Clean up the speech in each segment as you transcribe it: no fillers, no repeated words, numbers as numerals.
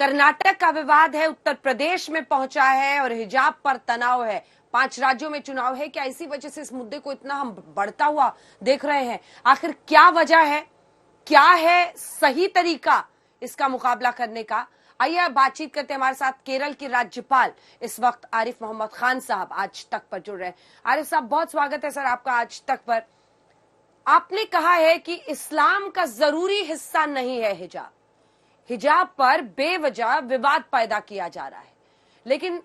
कर्नाटक का विवाद है, उत्तर प्रदेश में पहुंचा है और हिजाब पर तनाव है। 5 राज्यों में चुनाव है। क्या इसी वजह से इस मुद्दे को इतना हम बढ़ता हुआ देख रहे हैं? आखिर क्या वजह है? क्या है सही तरीका इसका मुकाबला करने का? आइए बातचीत करते हैं। हमारे साथ केरल के राज्यपाल इस वक्त आरिफ मोहम्मद खान साहब आज तक पर जुड़ रहे हैं। आरिफ साहब, बहुत स्वागत है सर आपका आज तक पर। आपने कहा है कि इस्लाम का जरूरी हिस्सा नहीं है हिजाब। हिजाब पर बेवजह विवाद पैदा किया जा रहा है, लेकिन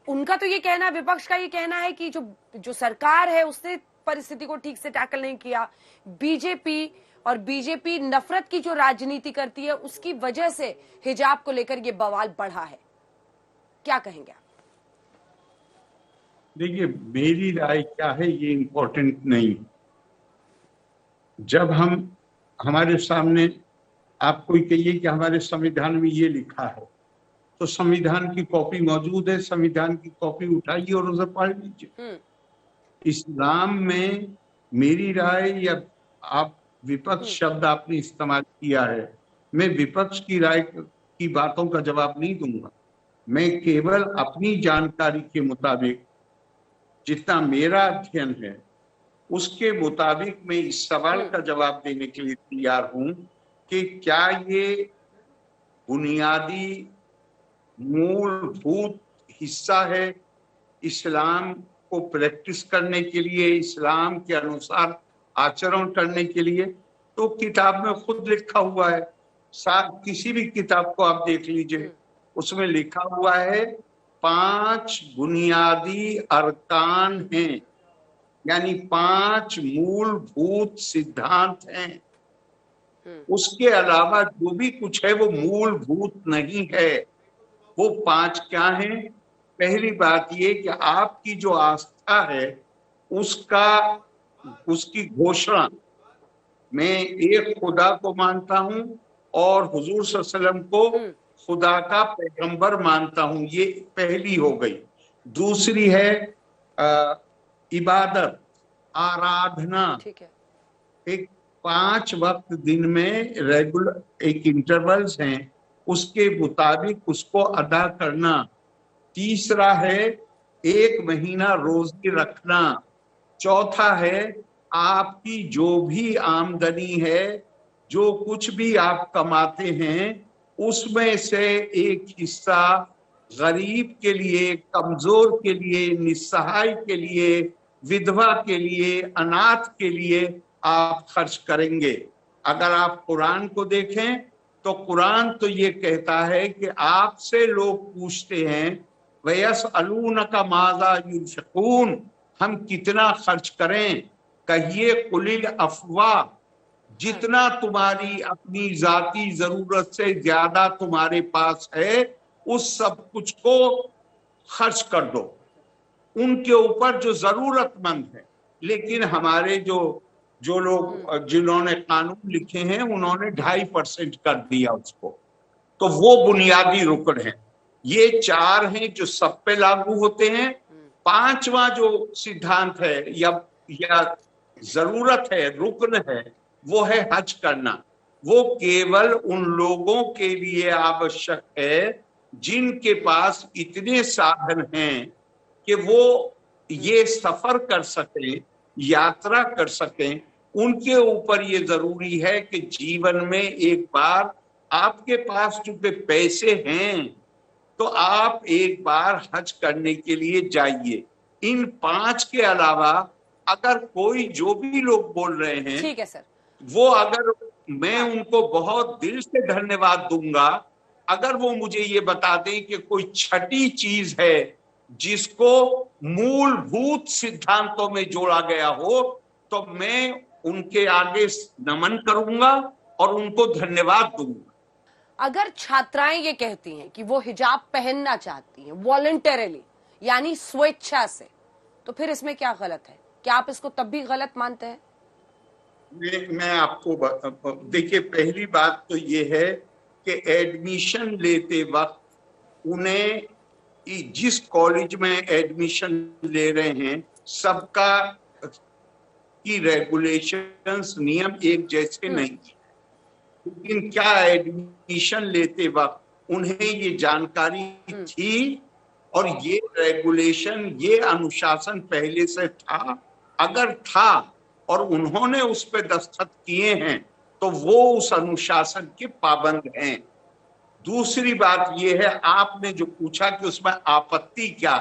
उनका तो ये कहना है, विपक्ष का ये कहना है कि जो सरकार है उसने परिस्थिति को ठीक से टैकल नहीं किया। बीजेपी नफरत की जो राजनीति करती है उसकी वजह से हिजाब को लेकर ये बवाल बढ़ा है। क्या कहेंगे आप? देखिए, मेरी राय क्या है ये इम्पोर्टेंट नहीं। जब हमारे सामने आप कोई कहिए कि हमारे संविधान में ये लिखा है, तो संविधान की कॉपी मौजूद है, संविधान की कॉपी उठाइए और उसे पढ़ लीजिए। इस्लाम में मेरी राय, या आप विपक्ष शब्द आपने इस्तेमाल किया है, मैं विपक्ष की राय की बातों का जवाब नहीं दूंगा। मैं केवल अपनी जानकारी के मुताबिक, जितना मेरा अध्ययन है उसके मुताबिक मैं इस सवाल का जवाब देने के लिए तैयार हूं कि क्या ये बुनियादी मूलभूत हिस्सा है इस्लाम को प्रैक्टिस करने के लिए, इस्लाम के अनुसार आचरण करने के लिए। तो किताब में खुद लिखा हुआ है, किसी भी किताब को आप देख लीजिए, उसमें लिखा हुआ है 5 बुनियादी अरकान हैं, यानी 5 मूलभूत सिद्धांत हैं। उसके अलावा जो भी कुछ है वो मूलभूत नहीं है। वो 5 क्या हैं? पहली बात ये कि आपकी जो आस्था है उसकी घोषणा, मैं एक खुदा को मानता हूं और हुजूर सल्लल्लाहु अलैहि वसल्लम को खुदा का पैगंबर मानता हूं, ये पहली हो गई। दूसरी है इबादत, आराधना। ठीक है। एक 5 वक्त दिन में रेगुलर एक इंटरवल्स हैं, उसके मुताबिक उसको अदा करना। तीसरा है 1 महीना रोजे रखना। चौथा है आपकी जो भी आमदनी है, जो कुछ भी आप कमाते हैं, उसमें से एक हिस्सा गरीब के लिए, कमजोर के लिए, निस्सहाय के लिए, विधवा के लिए, अनाथ के लिए आप खर्च करेंगे। अगर आप कुरान को देखें तो कुरान तो ये कहता है कि आपसे लोग पूछते हैं वयसअलूनका माज़ा युनफ़िक़ून, हम कितना खर्च करें? कहिए कुलिल अफ़वाह, जितना तुम्हारी अपनी जाती जरूरत से ज्यादा तुम्हारे पास है उस सब कुछ को खर्च कर दो उनके ऊपर जो जरूरतमंद है। लेकिन हमारे जो लोग जिन्होंने कानून लिखे हैं उन्होंने 2.5% कर दिया उसको। तो वो बुनियादी रुकन है। ये 4 हैं जो सब पे लागू होते हैं। 5वां जो सिद्धांत है या जरूरत है, रुकन है, वो है हज करना। वो केवल उन लोगों के लिए आवश्यक है जिनके पास इतने साधन हैं कि वो ये सफर कर सकें, यात्रा कर सकें। उनके ऊपर ये जरूरी है कि जीवन में एक बार आपके पास चूंकि पैसे हैं तो आप एक बार हज करने के लिए जाइए। इन 5 के अलावा अगर कोई, जो भी लोग बोल रहे हैं, ठीक है सर, वो अगर मैं उनको बहुत दिल से धन्यवाद दूंगा अगर वो मुझे ये बता दें कि कोई छठी चीज है जिसको मूलभूत सिद्धांतों में जोड़ा गया हो, तो मैं उनके आगे नमन करूंगा और उनको धन्यवाद दूंगा। अगर छात्राएं ये कहती हैं कि वो हिजाब पहनना चाहती हैं वॉलंटरली, यानी स्वेच्छा से, तो फिर इसमें क्या गलत है? क्या आप इसको तब भी गलत मानते हैं? मैं आपको देखिए, पहली बात तो ये है कि एडमिशन लेते वक्त उन्हें जिस कॉलेज में एडमिशन ले रहे हैं सबका की रेगुलेशंस, नियम एक जैसे नहीं है। लेकिन क्या एडमिशन लेते वक्त उन्हें ये जानकारी थी और ये रेगुलेशन, ये अनुशासन पहले से था? अगर था और उन्होंने उस पर दस्तखत किए हैं तो वो उस अनुशासन के पाबंद हैं। दूसरी बात यह है, आपने जो पूछा कि उसमें आपत्ति क्या,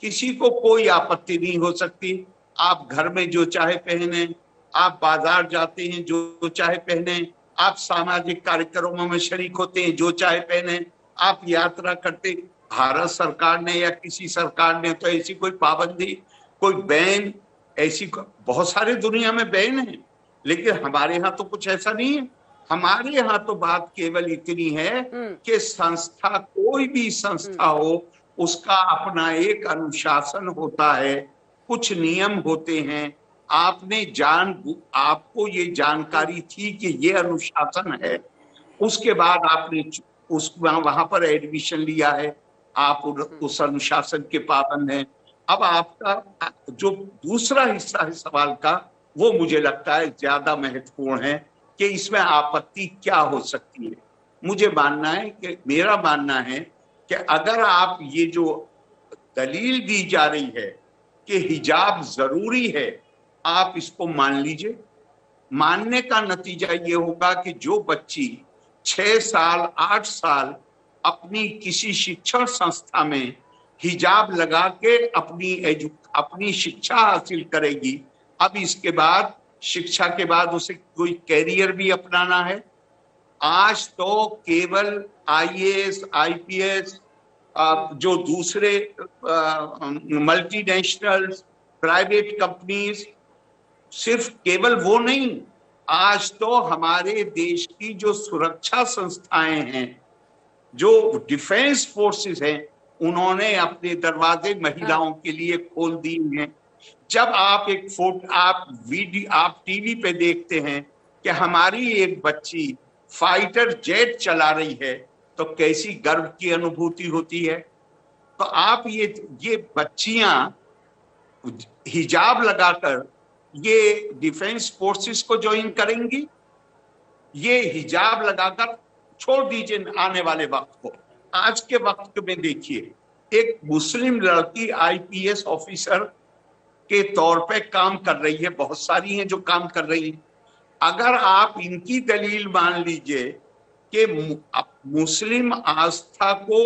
किसी को कोई आपत्ति नहीं हो सकती। आप घर में जो चाहे पहने, आप बाजार जाते हैं जो चाहे पहने, आप सामाजिक कार्यक्रमों में शरीक होते हैं जो चाहे पहने, आप यात्रा करते, भारत सरकार ने या किसी सरकार ने तो ऐसी कोई पाबंदी, कोई बैन, ऐसी बहुत सारे दुनिया में बैन है, लेकिन हमारे यहाँ तो कुछ ऐसा नहीं है। हमारे यहाँ तो बात केवल इतनी है कि संस्था, कोई भी संस्था हो, उसका अपना एक अनुशासन होता है, कुछ नियम होते हैं। आपको ये जानकारी थी कि ये अनुशासन है, उसके बाद आपने वहां पर एडमिशन लिया है, आप उस अनुशासन के पाबंद हैं। अब आपका जो दूसरा हिस्सा है सवाल का, वो मुझे लगता है ज्यादा महत्वपूर्ण है कि इसमें आपत्ति क्या हो सकती है। मेरा मानना है कि अगर आप ये जो दलील दी जा रही है कि हिजाब जरूरी है, आप इसको मान लीजिए। मानने का नतीजा ये होगा कि जो बच्ची 6 साल 8 साल अपनी किसी शिक्षण संस्था में हिजाब लगा के अपनी शिक्षा हासिल करेगी, अब इसके बाद शिक्षा के बाद उसे कोई कैरियर भी अपनाना है। आज तो केवल आईएएस, आईपीएस, जो दूसरे मल्टीनेशनल प्राइवेट कंपनीज, सिर्फ केवल वो नहीं, आज तो हमारे देश की जो सुरक्षा संस्थाएं हैं, जो डिफेंस फोर्सेस हैं, उन्होंने अपने दरवाजे महिलाओं के लिए खोल दिए हैं। जब आप आप टीवी पे देखते हैं कि हमारी एक बच्ची फाइटर जेट चला रही है, तो कैसी गर्व की अनुभूति होती है। तो आप ये बच्चियां हिजाब लगाकर ये डिफेंस फोर्सेस को ज्वाइन करेंगी, ये हिजाब लगाकर छोड़ दीजिए आने वाले वक्त को। आज के वक्त में देखिए, एक मुस्लिम लड़की आईपीएस ऑफिसर के तौर पे काम कर रही है, बहुत सारी हैं जो काम कर रही हैं। अगर आप इनकी दलील मान लीजिए कि मुस्लिम आस्था को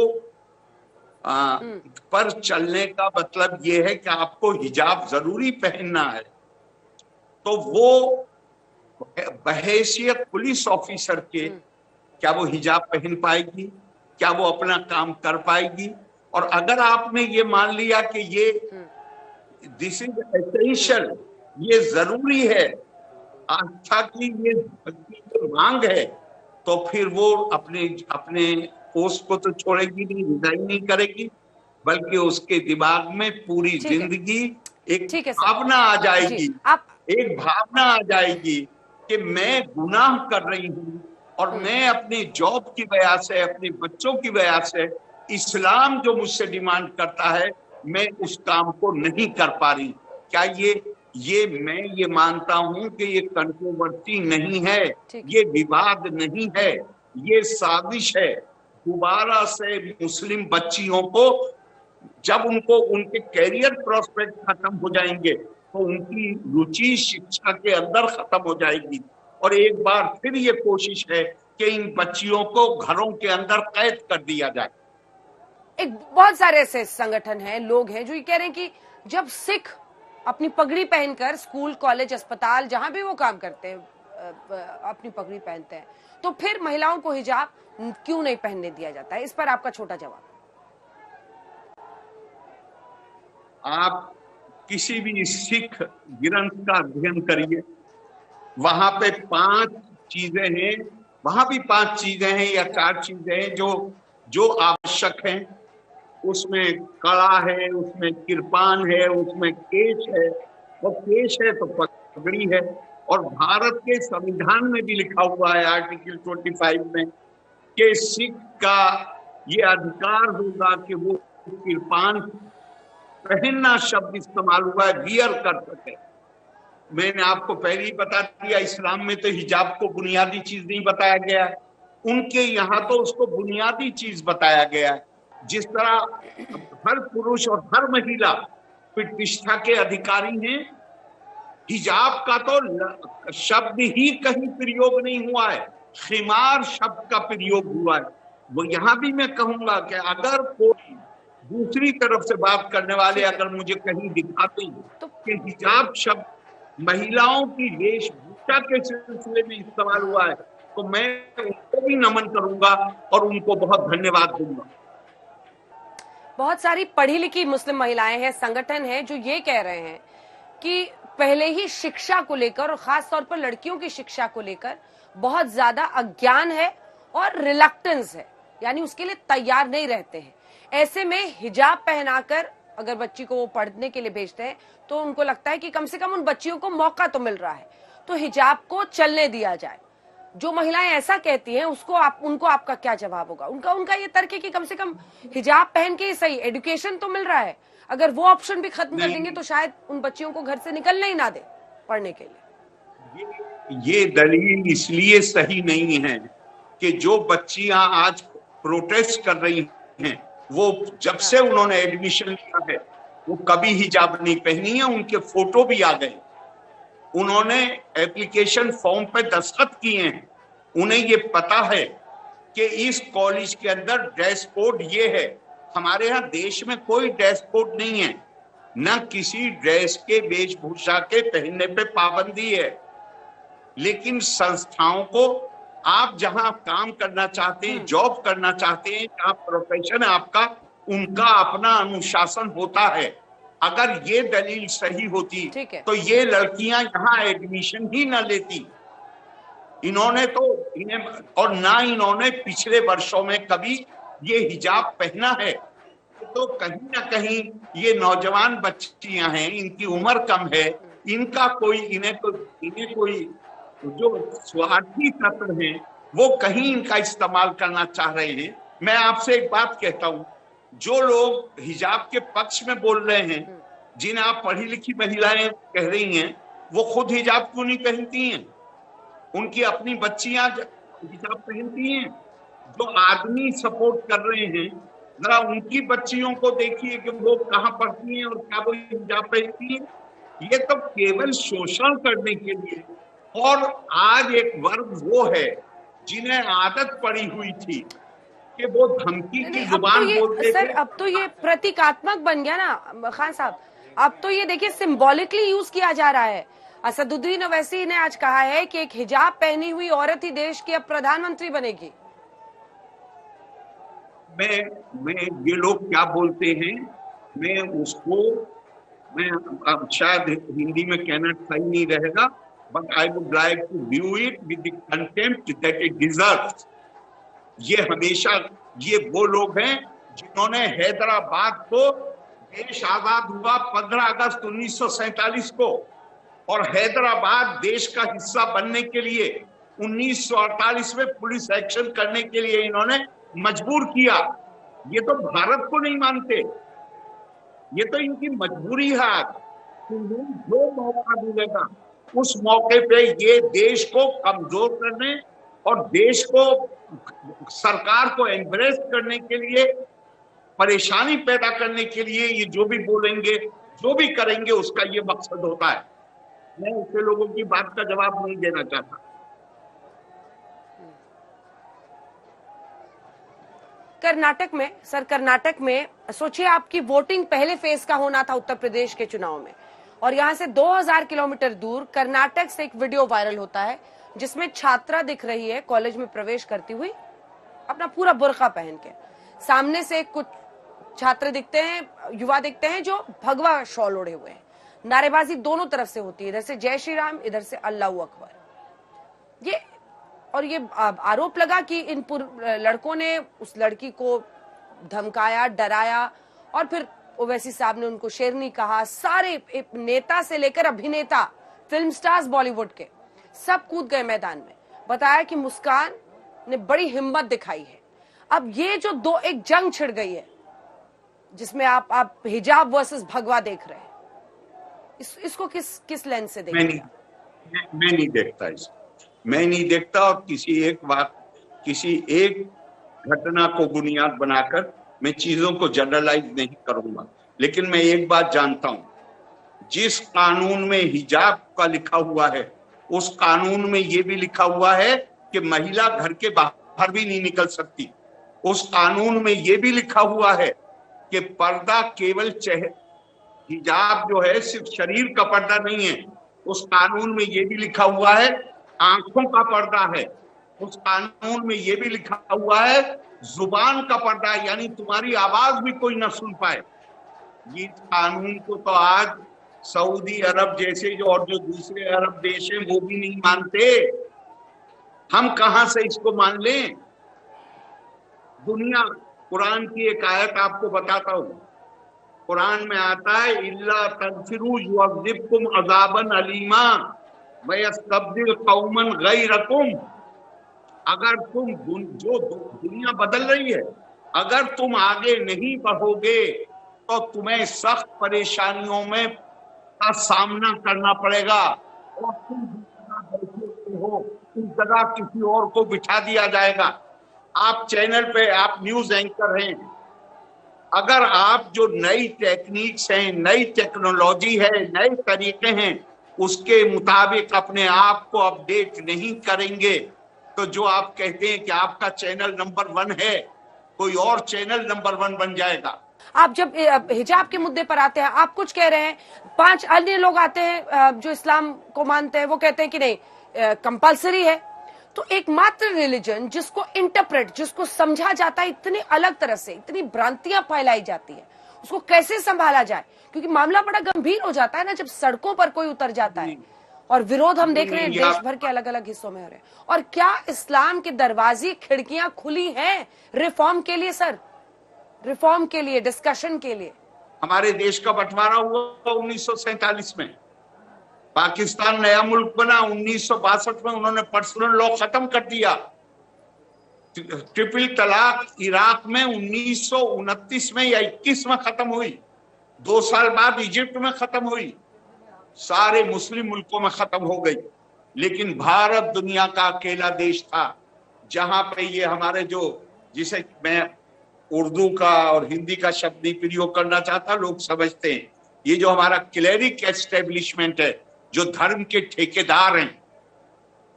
पर चलने का मतलब यह है कि आपको हिजाब जरूरी पहनना है, तो वो बहैसियत पुलिस ऑफिसर के क्या वो हिजाब पहन पाएगी? क्या वो अपना काम कर पाएगी? और अगर आपने ये मान लिया कि ये दिस इज एसेंशियल, ये जरूरी है, आस्था की ये मांग है, तो फिर वो अपने पोस्ट को तो छोड़ेगी नहीं, रिजाइन नहीं करेगी, बल्कि उसके दिमाग में पूरी जिंदगी एक भावना आ जाएगी, एक भावना आ जाएगी कि मैं गुनाह कर रही हूँ और मैं अपने जॉब की वजह से, अपने बच्चों की वजह से, इस्लाम जो मुझसे डिमांड करता है, मैं उस काम को नहीं कर पा रही। क्या मैं ये मानता हूं कि ये कंट्रोवर्सी नहीं है, ये विवाद नहीं है, ये साजिश है। दोबारा से मुस्लिम बच्चियों को, जब उनके कैरियर प्रोस्पेक्ट खत्म हो जाएंगे, तो उनकी रुचि शिक्षा के अंदर खत्म हो जाएगी। और एक बार फिर ये कोशिश है कि इन बच्चियों को घरों के अंदर कैद कर दिया जाए। एक बहुत सारे ऐसे संगठन हैं, लोग हैं जो ये कह रहे हैं कि जब सिख अपनी पगड़ी पहनकर स्कूल, कॉलेज, अस्पताल, जहां भी वो काम करते हैं, अपनी पगड़ी पहनते हैं, तो फिर महिलाओं को हिजाब क्यों नहीं पहनने दिया जाता है? इस पर आपका छोटा जवाब। आप किसी भी सिख ग्रंथ का अध्ययन करिए, वहां पे 5 चीजें हैं, वहां भी 5 चीजें हैं या 4 चीजें हैं जो आवश्यक हैं। उसमें कड़ा है, उसमें किरपान है, उसमें केश है, और केश है तो पगड़ी है। और भारत के संविधान में भी लिखा हुआ है आर्टिकल 25 में कि सिख का ये अधिकार होगा कि वो किरपान, पहनना शब्द इस्तेमाल हुआ है, वियर कर सके। मैंने आपको पहले ही बता दिया, इस्लाम में तो हिजाब को बुनियादी चीज नहीं बताया गया है, उनके यहाँ तो उसको बुनियादी चीज बताया गया है। जिस तरह हर पुरुष और हर महिला प्रतिष्ठा के अधिकारी हैं, हिजाब का तो शब्द ही कहीं प्रयोग नहीं हुआ है, खिमार शब्द का प्रयोग हुआ है। वो यहां भी मैं कहूंगा कि अगर कोई दूसरी तरफ से बात करने वाले अगर मुझे कहीं दिखाते हैं कि हिजाब शब्द महिलाओं की वेशभूषा के सिलसिले में इस्तेमाल हुआ है, तो मैं उनको भी नमन करूंगा और उनको बहुत धन्यवाद दूंगा। बहुत सारी पढ़ी लिखी मुस्लिम महिलाएं हैं, संगठन है जो ये कह रहे हैं कि पहले ही शिक्षा को लेकर और खास तौर पर लड़कियों की शिक्षा को लेकर बहुत ज्यादा अज्ञान है और रिलक्टेंस है, यानी उसके लिए तैयार नहीं रहते हैं। ऐसे में हिजाब पहनाकर अगर बच्ची को वो पढ़ने के लिए भेजते हैं तो उनको लगता है कि कम से कम उन बच्चियों को मौका तो मिल रहा है, तो हिजाब को चलने दिया जाए। जो महिलाएं ऐसा कहती हैं उनको आपका क्या जवाब होगा? उनका ये तर्क है कि कम से कम हिजाब पहन के ही सही, एजुकेशन तो मिल रहा है, अगर वो ऑप्शन भी खत्म कर देंगे तो शायद उन बच्चियों को घर से निकलना ही ना दे पढ़ने के लिए। ये दलील इसलिए सही नहीं है कि जो बच्चियां आज प्रोटेस्ट कर रही हैं, वो जब से उन्होंने एडमिशन लिया है वो कभी हिजाब नहीं पहनी है, उनके फोटो भी आ गए, उन्होंने एप्लीकेशन फॉर्म पे दस्तखत किए हैं, उन्हें ये पता है कि इस कॉलेज के अंदर ड्रेस कोड ये है। हमारे यहाँ देश में कोई ड्रेस कोड नहीं है, न किसी ड्रेस के वेशभूषा के पहनने पे पाबंदी है, लेकिन संस्थाओं को आप जहां काम करना चाहते हैं, जॉब करना चाहते हैं, जहां प्रोफेशन है आपका, उनका अपना अनुशासन होता है। अगर ये दलील सही होती तो ये लड़कियां यहाँ एडमिशन ही न लेती। इन्होंने और ना इन्होंने पिछले वर्षों में कभी ये हिजाब पहना है, तो कहीं ना कहीं ये नौजवान बच्चियां हैं, इनकी उम्र कम है, इन्हें कोई जो स्वार्थी तत्व हैं वो कहीं इनका इस्तेमाल करना चाह रहे हैं। मैं आपसे एक बात कहता हूं, जो लोग हिजाब के पक्ष में बोल रहे हैं, जिन्हें आप पढ़ी लिखी महिलाएं कह रही हैं, वो खुद हिजाब क्यों नहीं पहनती हैं? उनकी अपनी बच्चियां हिजाब पहनती हैं। जो आदमी सपोर्ट कर रहे हैं, जरा उनकी बच्चियों को देखिए कि वो कहाँ पढ़ती हैं और क्या वो हिजाब पहनती हैं। ये तो केवल शोषण करने के लिए, और आज एक वर्ग वो है जिन्हें आदत पड़ी हुई थी कि वो धमकी की जुबान बोलते थे। अब तो ये प्रतीकात्मक बन गया ना खान साहब, अब तो ये देखिए सिंबॉलिकली यूज किया जा रहा है। असदुद्दीन ओवैसी ने आज कहा है कि एक हिजाब पहनी हुई औरत ही देश की अब प्रधानमंत्री बनेगी। मैं ये लोग क्या बोलते हैं, मैं अब शायद हिंदी में कहना सही नहीं रहेगा, but I would like to view it with the contempt that it deserves. ये वो लोग हैं जिन्होंने हैदराबाद को, देश आजाद हुआ 15 अगस्त 1947 को, और हैदराबाद देश का हिस्सा बनने के लिए 1948 में पुलिस एक्शन करने के लिए इन्होंने मजबूर किया। ये तो भारत को नहीं मानते, ये तो इनकी मजबूरी है। जो मौका मिलेगा उस मौके पे ये देश को कमजोर करने और देश को, सरकार को एम्ब्रेस करने के लिए, परेशानी पैदा करने के लिए ये जो भी बोलेंगे, जो भी करेंगे, उसका ये मकसद होता है। मैं ऐसे लोगों की बात का जवाब नहीं देना चाहता। कर्नाटक में सोचिए, आपकी वोटिंग पहले फेज का होना था उत्तर प्रदेश के चुनाव में, और यहां से 2000 किलोमीटर दूर कर्नाटक से एक वीडियो वायरल होता है जिसमें छात्रा दिख रही है कॉलेज में प्रवेश करती हुई, अपना पूरा बुर्का पहन के। सामने से कुछ छात्र दिखते हैं, युवा दिखते हैं जो भगवा शॉल ओढ़े हुए हैं। नारेबाजी दोनों तरफ से होती है, इधर से जय श्री राम, इधर से अल्लाह अकबर। ये आरोप लगा कि इन लड़कों ने उस लड़की को धमकाया, डराया, और फिर ओवैसी साहब ने उनको शेरनी कहा। सारे नेता से लेकर अभिनेता, फिल्म स्टार्स बॉलीवुड के, सब कूद गए मैदान में। बताया कि मुस्कान ने बड़ी हिम्मत दिखाई है। अब ये जो एक जंग छिड़ गई है जिसमें आप हिजाब वर्सेस भगवा देख रहे हैं, इसको किस लेंस से मैं देखिएगा? मैं नहीं देखता इसको, मैं नहीं देखता। और किसी एक घटना को बुनियाद बनाकर मैं चीजों को जनरलाइज नहीं करूंगा। लेकिन मैं एक बात जानता हूं, जिस कानून में हिजाब का लिखा हुआ है, उस कानून में यह भी लिखा हुआ है कि महिला घर के बाहर भी नहीं निकल सकती। उस कानून में यह भी लिखा हुआ है कि पर्दा केवल हिजाब जो है सिर्फ शरीर का पर्दा नहीं है। उस कानून में यह भी लिखा हुआ है आंखों का पर्दा है। उस कानून में यह भी लिखा हुआ है जुबान का पर्दा, यानी तुम्हारी आवाज भी कोई न सुन पाए। ये कानून को तो आज सऊदी अरब जैसे और जो दूसरे अरब देश हैं वो भी नहीं मानते। हम कहां से इसको मान लें? दुनिया, कुरान की एक आयत आपको बताता हूं, कुरान में आता है इल्ला तनफिरू युअज़िबकुम अज़ाबन अलीमा व यस्तब्दिल कौमन गैरकुम। अगर तुम जो दुनिया बदल रही है, अगर तुम आगे नहीं बढ़ोगे तो तुम्हें सख्त परेशानियों में का सामना करना पड़ेगा और तुम बैठे हो उस जगह किसी और को बिठा दिया जाएगा। आप चैनल पे आप न्यूज एंकर हैं, अगर आप जो नई टेक्निक्स हैं, नई टेक्नोलॉजी है, नए तरीके हैं, उसके मुताबिक अपने आप को अपडेट नहीं करेंगे तो जो आप कहते हैं कि आपका चैनल नंबर 1 है, कोई और चैनल नंबर 1 बन जाएगा। आप जब हिजाब के मुद्दे पर आते हैं, आप कुछ कह रहे हैं, 5 अन्य लोग आते हैं जो इस्लाम को मानते हैं, वो कहते हैं कि नहीं कंपलसरी है। तो एकमात्र रिलीजन जिसको इंटरप्रेट, जिसको समझा जाता है इतनी अलग तरह से, इतनी भ्रांतियां फैलाई जाती है, उसको कैसे संभाला जाए? क्योंकि मामला बड़ा गंभीर हो जाता है ना जब सड़कों पर कोई उतर जाता है। और विरोध हम देख रहे हैं देश भर के अलग अलग हिस्सों में हो रहे हैं। और क्या इस्लाम के दरवाजे, खिड़कियां खुली हैं रिफॉर्म के लिए? सर, रिफॉर्म के लिए, डिस्कशन के लिए। हमारे देश का बंटवारा हुआ 1947 में, पाकिस्तान नया मुल्क बना 1962 में, उन्होंने पर्सनल लॉ खत्म कर दिया। ट्रिपल तलाक इराक में 1929 में या 21 में खत्म हुई, 2 साल बाद इजिप्ट में खत्म हुई, सारे मुस्लिम मुल्कों में खत्म हो गई। लेकिन भारत दुनिया का अकेला देश था जहां पे ये हमारे जिसे मैं उर्दू का और हिंदी का शब्द नहीं प्रयोग करना चाहता, लोग समझते हैं, ये जो हमारा क्लेरिक एस्टेब्लिशमेंट है, जो धर्म के ठेकेदार हैं,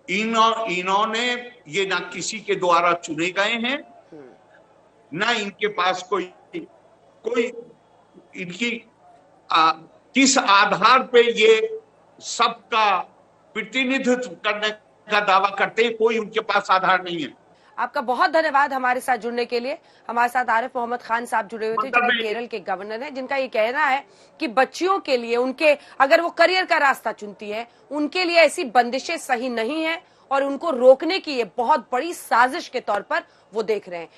इन्होंने ये ना किसी के द्वारा चुने गए हैं, ना इनके पास कोई इनकी किस आधार पे ये सबका प्रतिनिधित्व करने का दावा करते हैं, कोई उनके पास आधार नहीं है। आपका बहुत धन्यवाद हमारे साथ जुड़ने के लिए। हमारे साथ आरिफ मोहम्मद खान साहब जुड़े हुए थे, जो कि केरल के गवर्नर हैं, जिनका ये कहना है कि बच्चियों के लिए, उनके अगर वो करियर का रास्ता चुनती है, उनके लिए ऐसी बंदिशें सही नहीं है और उनको रोकने की ये बहुत बड़ी साजिश के तौर पर वो देख रहे हैं।